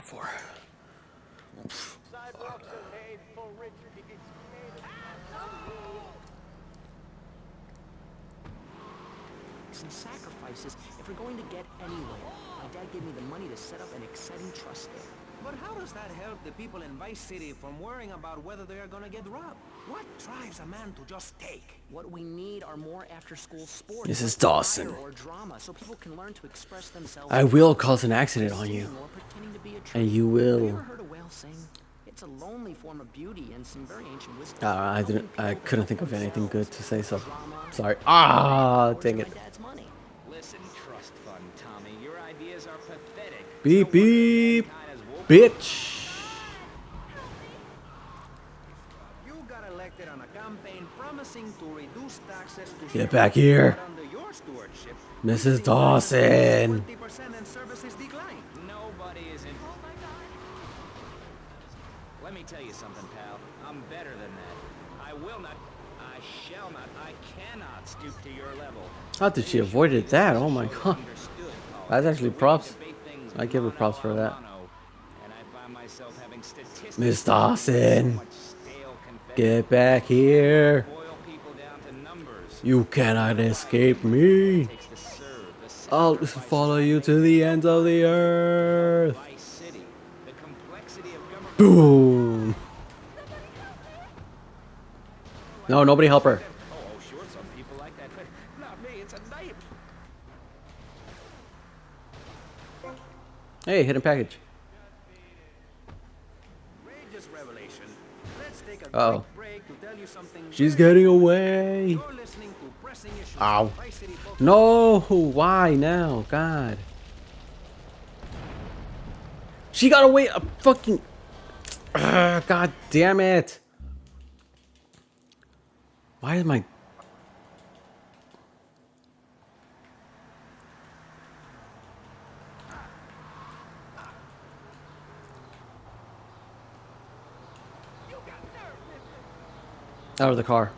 for? And sacrifices if we're going to get anywhere. My dad gave me the money to set up an exciting trust there. But how does that help the people in Vice City from worrying about whether they are gonna get robbed? What drives a man to just take? What we need are more after-school sports. Mrs. like Dawson. choir or drama, so people can learn to express themselves. I will cause an accident on you. Or pretending to be a tree. And you Have you will. ever heard a whale sing? It's a lonely form of beauty and some very ancient wisdom. I couldn't think of anything good to say, so Drama, sorry. Ah, dang it. my dad's money. Listen, trust fund, Tommy. Your ideas are pathetic. Beep beep, bitch. You got elected on a campaign promising to reduce taxes to Get back here, under your stewardship. Mrs. Dawson. 20% and services decline. Nobody is in. Let me tell you something, pal. I'm better than that. I will not, I shall not, I cannot stoop to your level. How did she avoided that? Oh my god. Understood, Paul. That's actually props. Debate things I give her props for that. mano, and I find myself having statistics. Miss Dawson, much stale confetti. get back here. Boil people down to numbers. You cannot escape me. Takes to serve the I'll follow you to the ends of the earth. Vice City. The complexity of government. Boom. No, nobody help her. Oh, sure, some people like that, but not me. It's a knife. Hey, hidden package. Outrageous revelation. Let's take a Uh-oh. quick break to tell you something. She's getting away. You're listening to pressing issues. Ow. on Vice City Public. No, why now? God. She got away. A fucking. God damn it. Why is my. Out of the car.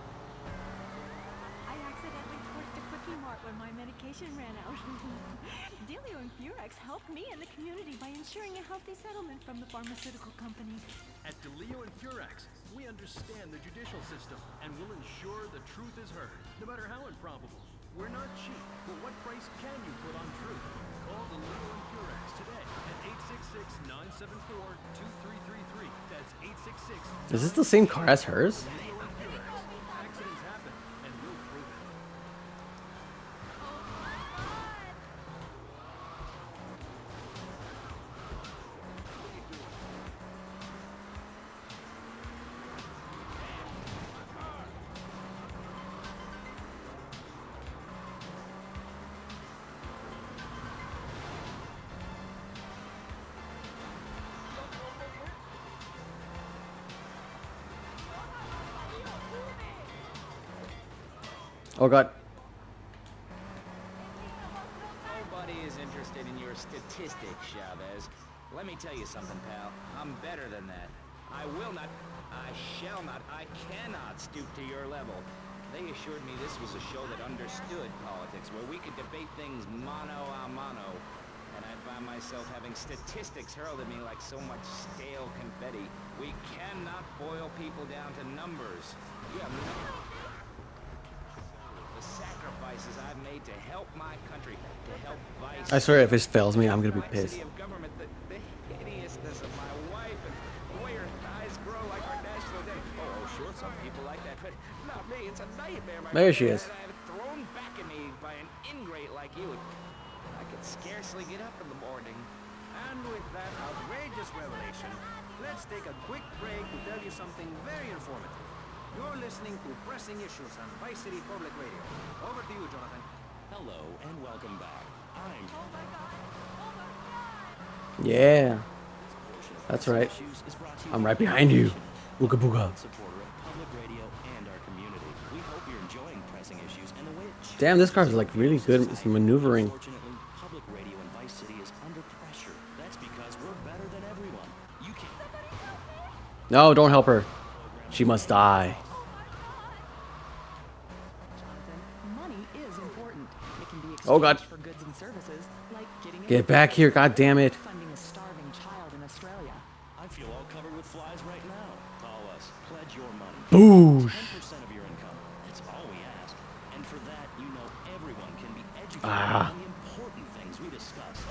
I accidentally torched a Quickie Mart when my medication ran out. Delio and Furex helped me and the community by ensuring a healthy settlement from the pharmaceutical company. At DeLeo and Furex, we understand the judicial system and will ensure the truth is heard, no matter how improbable. We're not cheap, but what price can you put on truth? Call DeLeo and Furex today at 866-974-2333. That's 866. Is this the same car as hers? Accidents happen, and we'll prove it. Oh god. Nobody is interested in your statistics, Chavez. Let me tell you something, pal. I'm better than that. I will not, I shall not, I cannot stoop to your level. They assured me this was a show that understood politics, where we could debate things mano a mano. And I find myself having statistics hurled at me like so much stale confetti. We cannot boil people down to numbers. You have no... The sacrifices I've made to help my country, to help Vice. I swear if this fails me, I'm gonna be pissed. Of government, the hideousness of my wife and the way her thighs grow like our national day. Oh, sure, some people like that, but not me. It's a nightmare. There she is. I have it thrown back at me by an ingrate like you. I could scarcely get up in the morning. And with that outrageous revelation, let's take a quick break to tell you something very informative. You're listening to Pressing Issues on Vice City Public Radio. Over to you, Jonathan. Hello and welcome back. I'm Yeah. That's right. Issues is brought to you I'm by right behind you. RockerDGaming, Booga booga. supporter of public radio and our community. We hope you're enjoying Pressing Issues and the way it Damn, this car is like really good at maneuvering. Unfortunately, public radio in Vice City is under pressure. That's because we're better than everyone. You can't. No, don't help her. She must die. Money is important. It can be Oh, God. exchanged for goods and services, like getting Get back here, god damn it. funding a starving child child in Australia. I feel all covered with flies right now. Call us. Pledge your money. Boosh. 10% of your income. That's all we ask. And for that, you know everyone can be educated Ah. on the important things we discuss.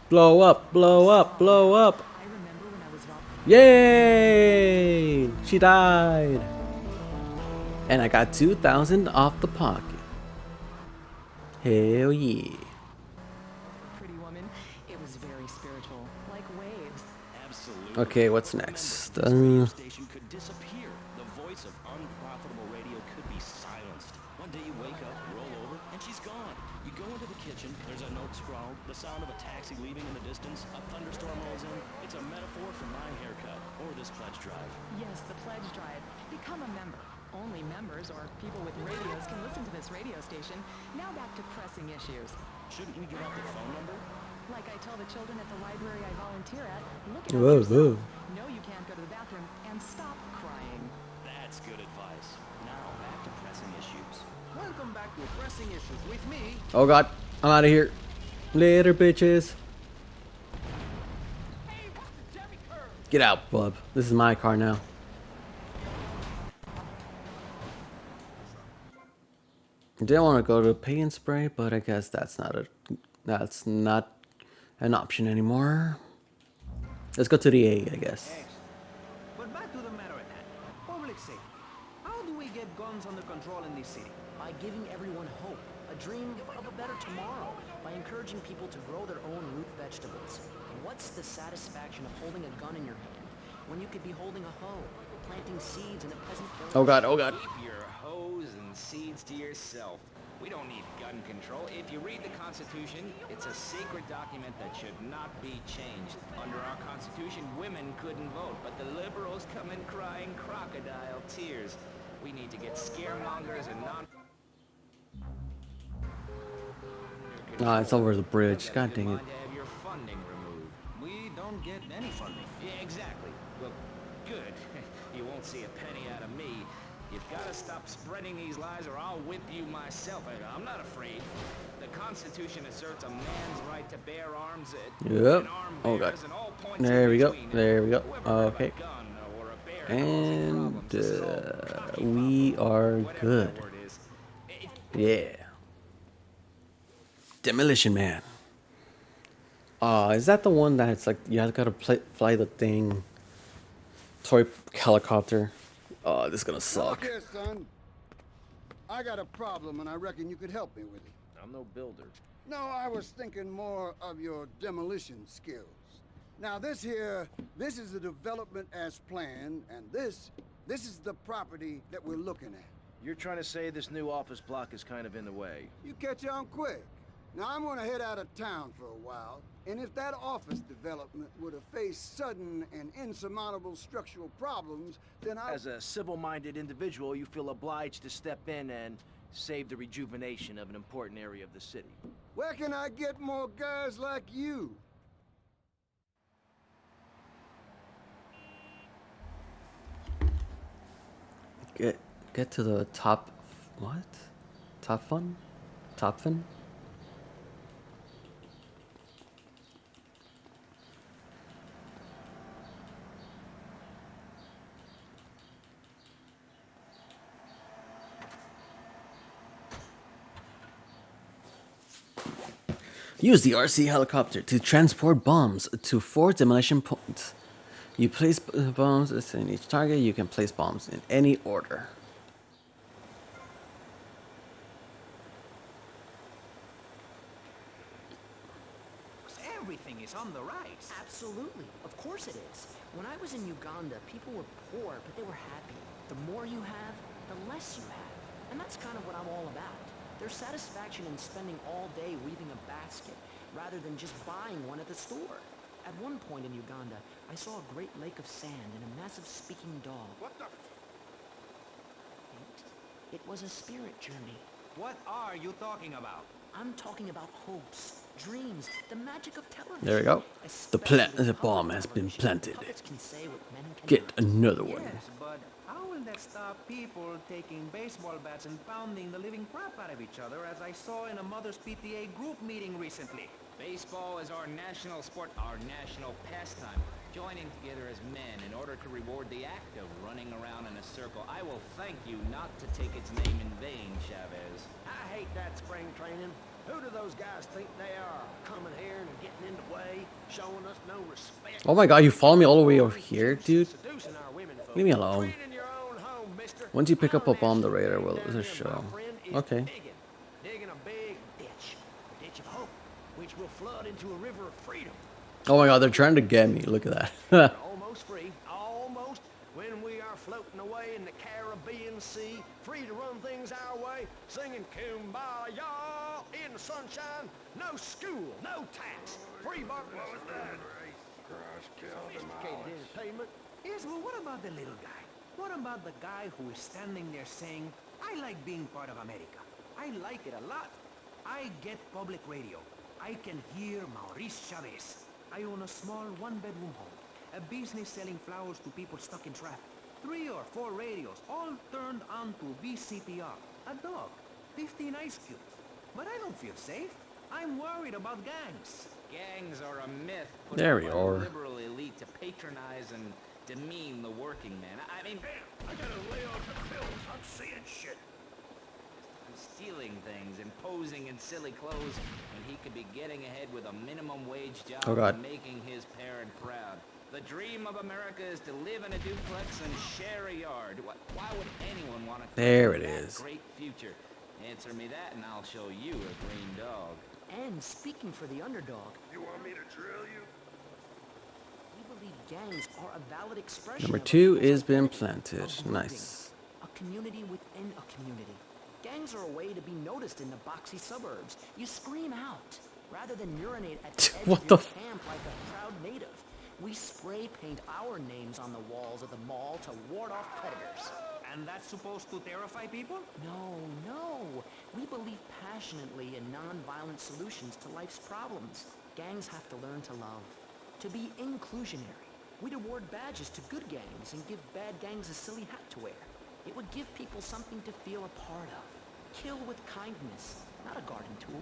Blow up, blow up, blow up. I remember when I was about Yay! She died. And I got 2,000 off the pocket. Hell yeah. Pretty Woman. It was very spiritual, like waves. Absolutely. Okay, what's But next? remember, this radio station could disappear. The voice of unprofitable radio could be silenced. One day you wake up, roll over, and she's gone. You go into the kitchen, there's a note scrawled, the sound of a taxi leaving in the distance, a thunderstorm rolls in. It's a metaphor for my haircut, or this pledge drive. Yes, the pledge drive. Become a member. Only members or people with radios can listen to this radio station. Now back to pressing issues. Shouldn't we give out the phone number? Like I tell the children at the library I volunteer at, look at Whoa, yourself. whoa. Know you can't go to the bathroom and stop crying. That's good advice. Now back to pressing issues. Welcome back to Pressing Issues with me. Oh god, I'm out of here. Later, bitches. Get out, bub. This is my car now. I didn't want to go to Pay and Spray, but I guess that's not an option anymore. Let's go to the A, I guess. But back to the matter at hand. Public safety. How do we get guns under control in this city? By giving everyone hope, a dream of a better tomorrow, by encouraging people to grow their own root vegetables. What's the satisfaction of holding a gun in your hand when you could be holding a hoe, planting seeds in a peasant village? Oh god, oh god. Keep your hoes and seeds to yourself. We don't need gun control. If you read the Constitution, it's a sacred document that should not be changed. Under our Constitution, women couldn't vote, but the liberals come in crying crocodile tears. We need to get scaremongers and non... Ah, it's over the bridge. God dang it. To have your funding removed. We don't get any funding. Yeah, exactly. Well, good. You won't see a penny out of me. You've got to stop spreading these lies or I'll whip you myself. I'm not afraid. The Constitution asserts a man's right to bear arms Yep. and arm Oh god. bearers and all points There in we go. between. There we go. Whoever heard of Okay. a gun or a bear causing And problems? This is all cocky we pop, are whatever good. that word is. Yeah. Demolition Man. Is that the one that's like you have to fly the thing? Toy helicopter. Oh, this is gonna Look suck. here, son. I got a problem, and I reckon you could help me with it. I'm no builder. No, I was thinking more of your demolition skills. Now, this is the development as planned, and this is the property that we're looking at. You're trying to say this new office block is kind of in the way. You catch on quick. Now, I'm gonna head out of town for a while, and if that office development were to face sudden and insurmountable structural problems, then As a civil-minded individual, you feel obliged to step in and save the rejuvenation of an important area of the city. Where can I get more guys like you? Get to the top. What? Top fun? Top fin? Use the RC helicopter to transport bombs to 4 demolition points. You place bombs in each target. You can place bombs in any order. Everything is on the rise. Absolutely. Of course it is. When I was in Uganda, people were poor, but they were happy. The more you have, the less you have. And that's kind of what I'm all about. There's satisfaction in spending all day weaving a basket, rather than just buying one at the store. At one point in Uganda, I saw a great lake of sand and a massive speaking dog. What the? It was a spirit journey. What are you talking about? I'm talking about hopes, dreams, the magic of television. There we go. The bomb has been planted. Get another one. Yes, but how will that stop people taking baseball bats and pounding the living crap out of each other, as I saw in a mother's PTA group meeting recently? Baseball is our national sport, our national pastime. Joining together as men in order to reward the act of running around in a circle. I will thank you not to take its name in vain, Chavez. I hate that spring training. Who do those guys think they are? Coming here and getting in the way, showing us no respect. Oh my god, you follow me all the way over here, dude? Seducing our women folk. Leave me alone. Cleaning your own home, mister. Once you pick up a Our bomb, the national radar game will down here, show. my friend, is Okay. digging a big ditch. A ditch of hope, which will flood into a river of freedom. Oh my god, they're trying to get me. Look at that. Almost free, almost, when we are floating away in the Caribbean Sea, free to run things our way, singing Kumbaya in the sunshine, no school, no tax, free bar. What was that? Sophisticated entertainment. Yes, well, what about the little guy? What about the guy who is standing there saying, I like being part of America. I like it a lot. I get public radio. I can hear Maurice Chavez. I own a small one-bedroom home, a business selling flowers to people stuck in traffic. 3 or 4 radios, all turned on to VCPR. A dog, 15 ice cubes. But I don't feel safe. I'm worried about gangs. Gangs are a myth put There up we by are. the liberal elite to patronize and demean the working man. I mean, I gotta lay off the pills. I'm seeing shit. stealing things, imposing in silly clothes, when he could be getting ahead with a minimum wage job Oh, God. and making his parent proud. The dream of America is to live in a duplex and share a yard. Why would anyone want to There it that is. great future? Answer me that and I'll show you a green dog. And speaking for the underdog, You want me to drill you? we believe gangs are a valid expression Number of a 2 people's is been identity, planted. a grouping, Nice. a community within a community. Gangs are a way to be noticed in the boxy suburbs. You scream out rather than urinate at the edge What of the your camp like a proud native. We spray paint our names on the walls of the mall to ward off predators. And that's supposed to terrify people? No. We believe passionately in non-violent solutions to life's problems. Gangs have to learn to love, to be inclusionary. We'd award badges to good gangs and give bad gangs a silly hat to wear. It would give people something to feel a part of. Kill with kindness, not a garden tool.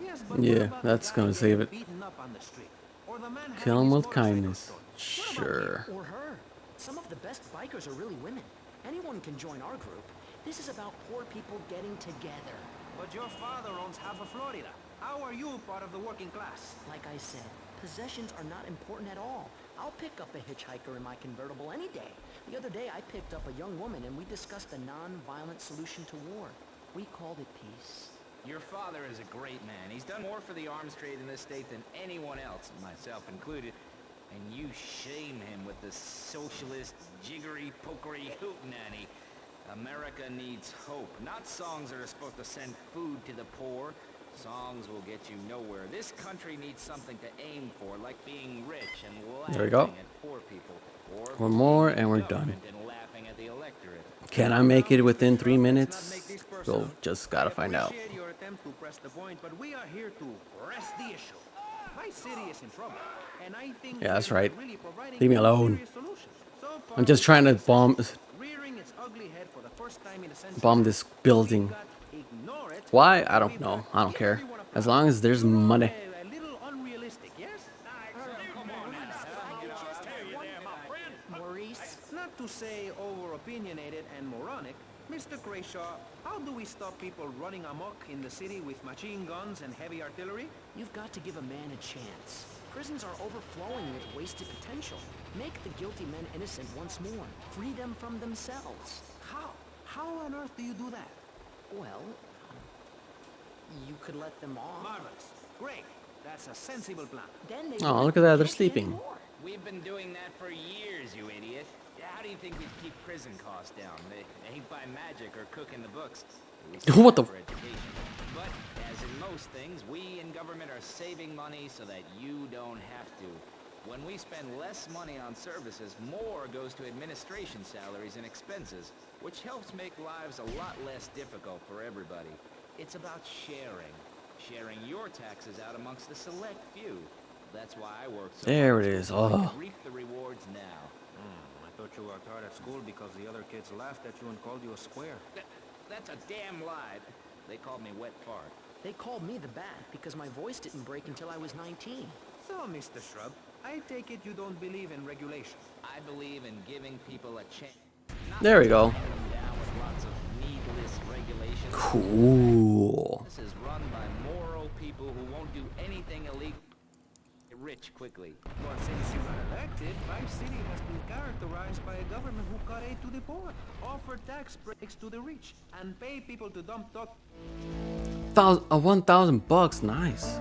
Yes, but Yeah, what about the that's guy gonna getting save it. beaten up on the street? Or the man Kill having him his with motorcycle kindness. stolen? Sure. Or her. Some of the best bikers are really women. Anyone can join our group. This is about poor people getting together. But your father owns half of Florida. How are you part of the working class? Like I said, possessions are not important at all. I'll pick up a hitchhiker in my convertible any day. The other day I picked up a young woman and we discussed a non-violent solution to war. We called it peace. Your father is a great man. He's done more for the arms trade in this state than anyone else, myself included. And you shame him with this socialist, jiggery, pokery hootenanny. America needs hope, not songs that are supposed to send food to the poor. Songs will get you nowhere. This country needs something to aim for, like being rich and laughing There we go. at poor people. Or One more and we're government done. and laughing at the electorate. Can I make it within 3 minutes? We'll just gotta find out. I appreciate your attempt to press the point, but we are here to press the issue. My city is in trouble, and I think Yeah, that's we're not right. really providing Leave me any alone. serious solutions. So far, I'm just trying to bomb rearing its ugly head for the first time in a century. bomb this building. We've got ignore it. Why? I don't know. I don't care. As long as there's money. A little unrealistic, yes? Maurice, Not to say over-opinionated and moronic, Mr. Crashaw, how do we stop people running amok in the city with machine guns and heavy artillery? you've got to give a man a chance. Prisons are overflowing with wasted potential. Make the guilty men innocent once more. Free them from themselves. How? How on earth do you do that? Well, you could let them off. Marvelous. Great. That's a sensible plan. Then they Oh, won't look at that, they're guilty sleeping. anymore. We've been doing that for years, you idiot. How do you think we'd keep prison costs down? They ain't by magic or cooking the books. We What the for education. But as in most things, we in government are saving money so that you don't have to. When we spend less money on services, more goes to administration salaries and expenses, which helps make lives a lot less difficult for everybody. It's about sharing. Sharing your taxes out amongst the select few. That's why I work so There hard, it is. so we can Oh. reap the rewards now. I thought you worked hard at school because the other kids laughed at you and called you a square. That's a damn lie. They called me wet fart. They called me the Bat because my voice didn't break until I was 19. So, Mr. Shrub, I take it you don't believe in regulation. I believe in giving people a chance. There we go. Down with lots of needless regulations. Cool. This is run by moral people who won't do anything illegal. Get rich quickly. But since you got elected, Vice City has been characterized by a government who cut aid to the poor, offer tax breaks to the rich, and pay people to dump dog. $1,000, nice.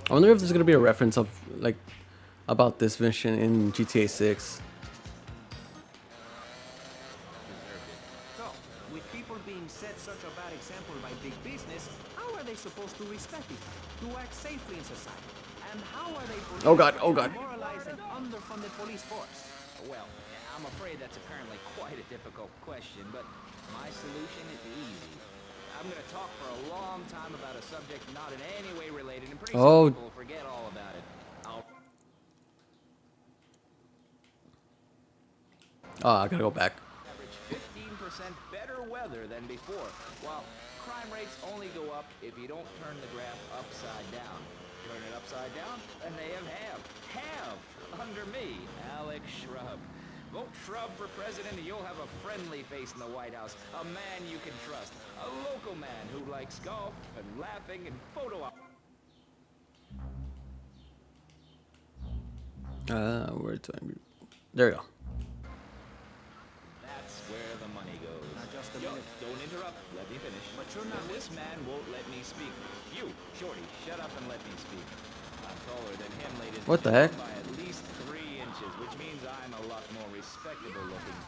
I wonder if there's gonna be a reference of like about this mission in GTA 6. So, with people being set such a bad example by big business, how are they supposed to respect it, to act safely in society? And how are they Oh God, oh God. demoralize an underfunded police force? Well, I'm afraid that's apparently quite a difficult question, but my solution is easy. I'm going to talk for a long time about a subject not in any way related, and pretty soon people will forget all about it. Oh, I gotta go back. Average 15% better weather than before, while crime rates only go up if you don't turn the graph upside down. Turn it upside down, and they have halved under me, Alex Shrub. Vote Shrub for president and you'll have a friendly face in the White House, a man you can trust, a local man who likes golf and laughing and photo op. Where do I? There you go. That's where the money goes. Now just a Yo, minute. don't interrupt. Let me finish. But you're not This man won't let me speak. You, Shorty, shut up and let me speak. I'm taller than him, ladies and What the heck? gentlemen, by at least 3 inches, which means I'm a lot more respectable looking.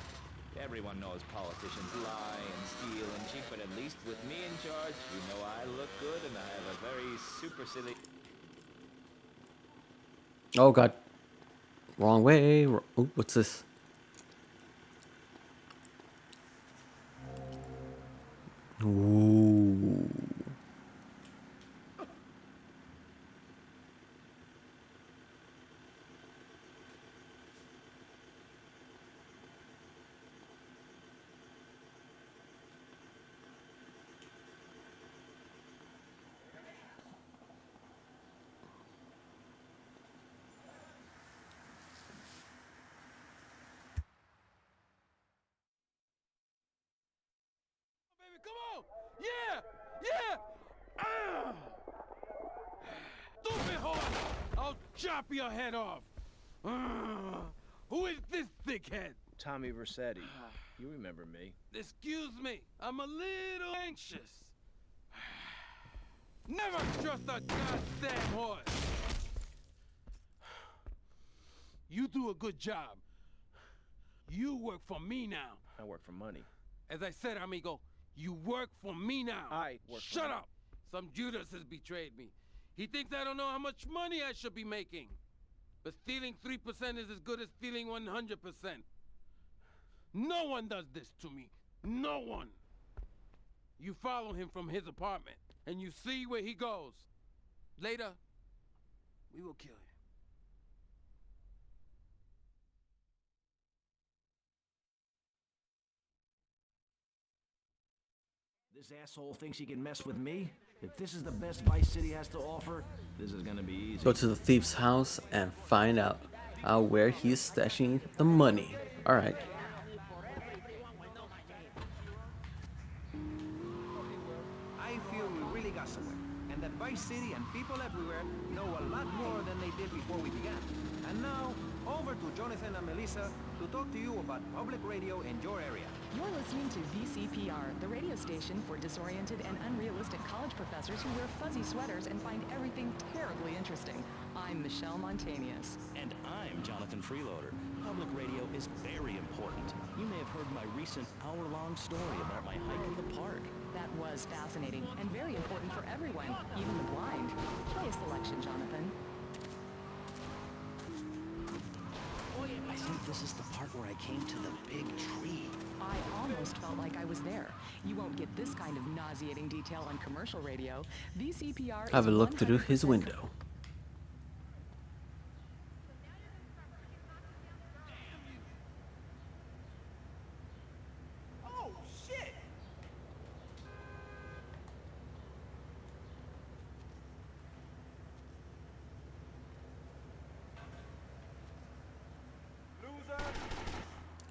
Everyone knows politicians lie and steal and cheat, but at least with me in charge, you know I look good and I have a very supercilious... Oh God. Wrong way. Ooh, what's this? Ooh. Baby, come on! Yeah! Yeah! Ah! Stupid horse! I'll chop your head off! Ah! Who is this thickhead? Tommy Versetti. You remember me. Excuse me, I'm a little anxious. Never trust a goddamn horse! You do a good job. You work for me now. I work for money. As I said, amigo, you work for me now. I work for Shut money. up! Some Judas has betrayed me. He thinks I don't know how much money I should be making. But stealing 3% is as good as stealing 100%. No one does this to me. No one. You follow him from his apartment, and you see where he goes. Later, we will kill him. This asshole thinks he can mess with me? If this is the best Vice City has to offer, this is gonna be easy. Go to the thief's house and find out where he's stashing the money. All right. I feel we really got somewhere, and that Vice City and people everywhere know a lot more than they did before we began. And now, over to Jonathan and Melissa to talk to you about public radio in your area. You're listening to VCPR, the radio station for disoriented and unrealistic college professors who wear fuzzy sweaters and find everything terribly interesting. I'm Michelle Montanius. And I'm Jonathan Freeloader. Public radio is very important. You may have heard my recent hour-long story about my hike in the park. That was fascinating and very important for everyone, even the blind. Play a selection, Jonathan. I think this is the part where I came to the big tree. I almost felt like I was there. You won't get this kind of nauseating detail on commercial radio. VCPR Have a is look through his 100% window.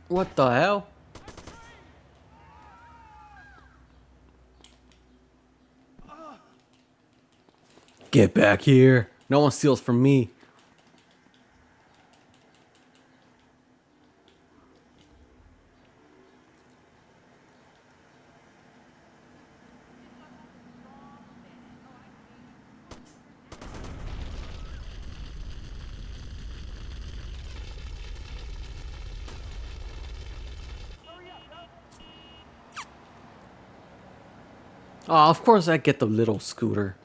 What the hell? Get back here. No one steals from me. Oh, of course I get the little scooter.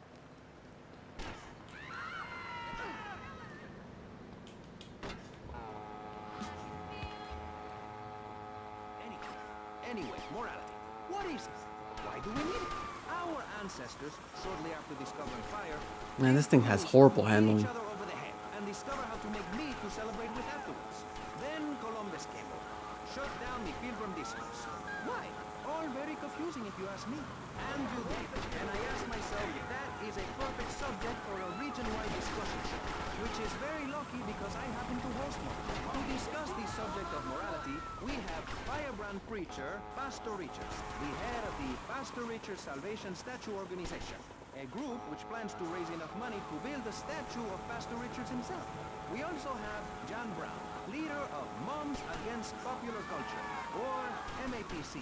Anyway, morality. What is it? Why do we need it? Our ancestors, shortly after discovering fire, Man, this thing has horrible handling. each other over the head and discover how to make meat to celebrate with afterwards. Then Columbus came over, shut down the Pilgrim discourse. Why? All very confusing if you ask me. And you did. And I asked myself, that is a perfect subject for a region-wide discussion show, which is very lucky because I happen to host one. To discuss the subject of morality, we have firebrand preacher, Pastor Richards, the head of the Pastor Richards Salvation Statue Organization, a group which plans to raise enough money to build a statue of Pastor Richards himself. We also have John Brown, leader of Moms Against Popular Culture, or MAPC.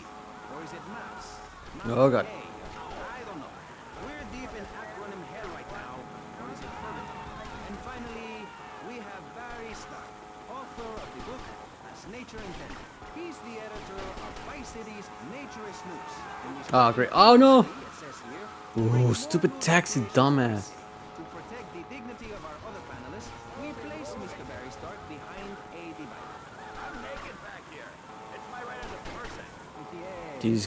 Or is it MAPS? Oh, God. I don't know. We're deep in acronym hell right now. Or is it purgatory? And finally, we have Barry Stark, author of the book As Nature Intended. He's the editor of Vice City's Nature is News. Oh, great. Oh, no. It says here, Ooh, stupid taxi dumbass. to protect the dignity of our other panelists, we place Mr. Barry Stark behind a divider. I'm naked back here. It's my right as a person. Jeez,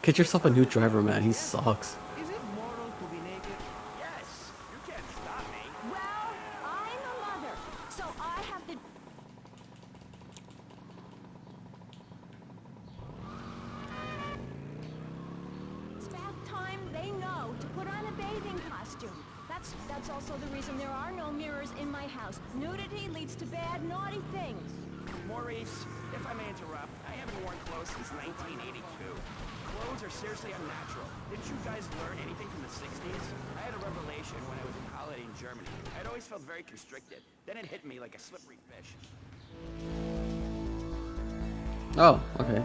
get yourself a new driver, man. He sucks. Is it moral to be naked? Yes, you can't stop me. Well, I'm a mother, so I have to. It's bath time. They know to put on a bathing costume. That's also the reason there are no mirrors in my house. Nudity leads to bad, naughty things. Maurice, if I may interrupt, I haven't worn clothes since 1982. Clothes are seriously unnatural. Didn't you guys learn anything from the 60s? I had a revelation when I was in college in Germany. I'd always felt very constricted. Then it hit me like a slippery fish. Oh, okay.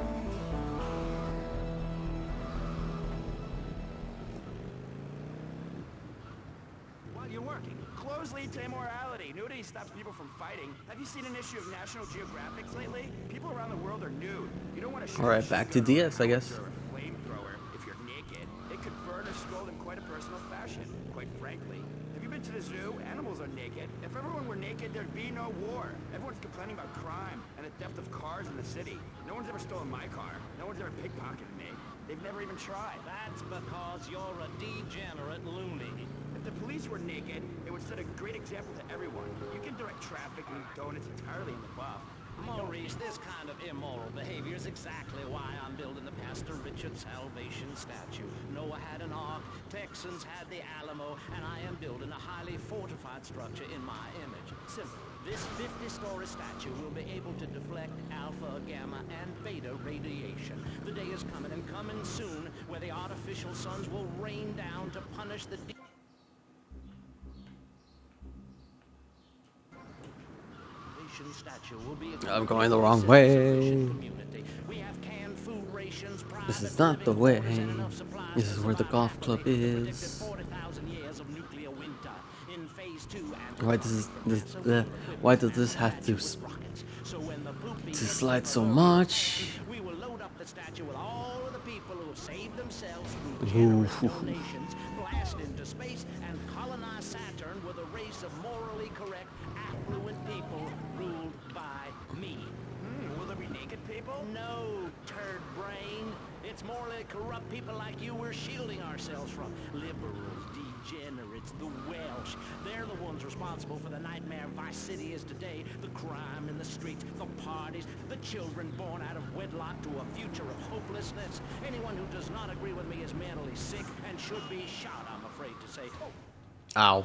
While you're working. Clothes lead to immorality. Nudity stops people from fighting. Have you seen an issue of National Geographic lately? People around the world are nude. You don't want to shoot Alright, a back to shotgun or a DS, I guess. howitzer or a flamethrower if you're naked. It could burn or scald in quite a personal fashion, quite frankly. Have you been to the zoo? Animals are naked. If everyone were naked, there'd be no war. Everyone's complaining about crime and the theft of cars in the city. No one's ever stolen my car. No one's ever pickpocketed me. They've never even tried. That's because you're a degenerate loony. If the police were naked, it would set a great example to everyone. You can direct traffic and donuts entirely in the buff. Maurice, this kind of immoral behavior is exactly why I'm building the Pastor Richard Salvation statue. Noah had an ark, Texans had the Alamo, and I am building a highly fortified structure in my image. Simple. This 50-story statue will be able to deflect alpha, gamma, and beta radiation. The day is coming and coming soon where the artificial suns will rain down to punish the statue will be I'm going the wrong way. We have canned food rations, This is not the way. This is where the golf club is. 40,000 years of nuclear winter. In phase 2 Why does why does this have to slide so much? we will load up the statue with all of the people who have saved themselves through Ooh. generous donations, blast into space, and colonize Saturn with a race of morally correct, affluent people ruled by me. Will there be naked people? No, turd brain. It's morally corrupt people like you we're shielding ourselves from. Liberals, degenerates, the Welsh. They're the ones responsible for the nightmare Vice City is today. The crime in the streets, the parties, the children born out of wedlock to a future of hopelessness. Anyone who does not agree with me is mentally sick and should be shot, I'm afraid to say. Ow.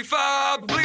Fabrice.